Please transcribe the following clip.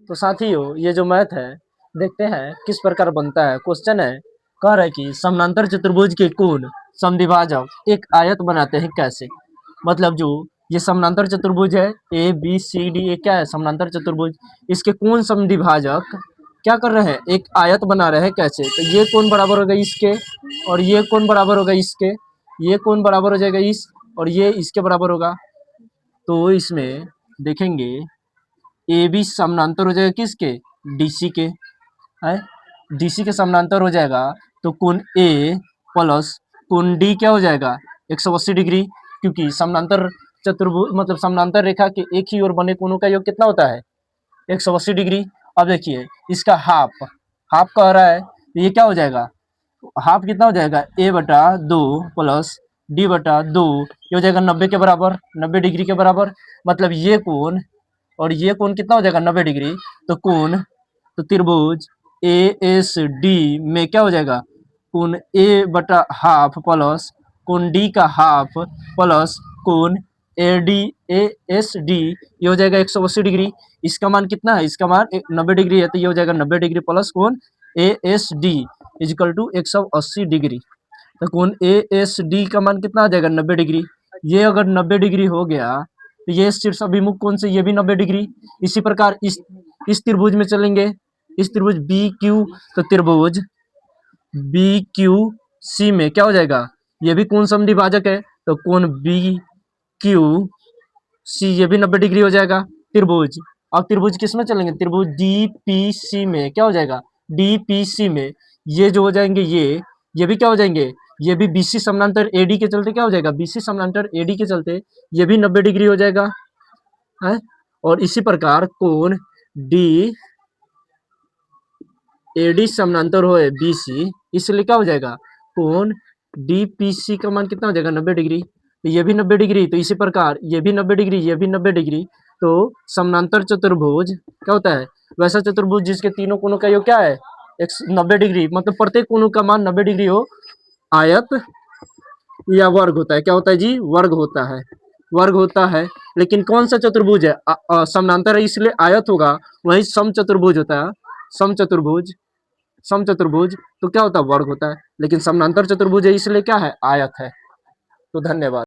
तो साथियों ये जो मैथ है देखते हैं किस प्रकार बनता है। क्वेश्चन है, कह रहा है कि समानांतर चतुर्भुज के कोण समद्विभाजक एक आयत बनाते हैं कैसे। मतलब जो ये समानांतर चतुर्भुज है ए बी सी डी, ये क्या है समानांतर चतुर्भुज, इसके कोण समद्विभाजक क्या कर रहे हैं, एक आयत बना रहे हैं कैसे। तो ये कोण बराबर होगा इसके और ये कोण बराबर होगा इसके, ये कोण बराबर हो जाएगा इस और ये इसके बराबर होगा। तो इसमें देखेंगे ए बी समानांतर हो जाएगा किसके, डीसी के है, डीसी के समानांतर हो जाएगा। तो कोण ए प्लस कोण डी क्या हो जाएगा 180 डिग्री, क्योंकि समानांतर चतुर्भुज मतलब समानांतर रेखा के एक ही ओर बने कोणों का योग कितना होता है 180 डिग्री। अब देखिए इसका हाफ, हाफ कह रहा है तो ये क्या हो जाएगा, हाफ कितना हो जाएगा ए बटा दो प्लस डी बटा दो, ये हो जाएगा 90 के बराबर, 90 डिग्री के बराबर। मतलब ये कोण और ये कोण कितना हो जाएगा 90 डिग्री। तो कोण तो त्रिभुज ए एस डी में क्या हो जाएगा, कोण ए बटा हाफ प्लस कोण डी का हाफ प्लस कोण A D A S D, ये हो जाएगा 180 डिग्री। इसका मान कितना है, इसका मान 90 डिग्री है, तो ये हो जाएगा 90 डिग्री प्लस कोण A S D equal to 180 degree. तो कोण ए एस डी का मान कितना आ जाएगा 90 डिग्री। ये अगर 90 डिग्री हो गया तो ये शीर्ष अभिमुख कोण से ये भी 90 डिग्री। इसी प्रकार इस त्रिभुज में चलेंगे, इस त्रिभुज बी क्यू, तो त्रिभुज बी क्यू सी में क्या हो जाएगा, ये भी कोण समद्विभाजक है, तो कोण बी क्यू सी ये भी 90 डिग्री हो जाएगा त्रिभुज। अब त्रिभुज किस में चलेंगे, त्रिभुज डी पी सी में क्या हो जाएगा, डी पी सी में ये जो हो जाएंगे ये भी क्या हो जाएंगे, ये भी बीसी समानांतर एडी के चलते क्या हो जाएगा, बीसी समानांतर एडी के चलते ये भी 90 डिग्री हो जाएगा है। और इसी प्रकार कोण डी एडी समानांतर हो बीसी, इसलिए क्या हो जाएगा कोण डीपीसी का मान कितना हो जाएगा 90 डिग्री, तो ये भी 90 डिग्री। तो इसी प्रकार ये भी 90 डिग्री, ये भी 90 डिग्री। तो समानांतर चतुर्भुज क्या होता है, वैसा चतुर्भुज जिसके तीनों कोणों का योग क्या है 90 डिग्री, मतलब प्रत्येक कोणों का मान 90 डिग्री हो, आयत या वर्ग होता है। क्या होता है जी, वर्ग होता है, वर्ग होता है। लेकिन कौन सा चतुर्भुज है, समानांतर है इसलिए आयत होगा, वही समचतुर्भुज होता है, समचतुर्भुज, समचतुर्भुज तो क्या होता है वर्ग होता है। लेकिन समानांतर चतुर्भुज है इसलिए क्या है आयत है। तो धन्यवाद।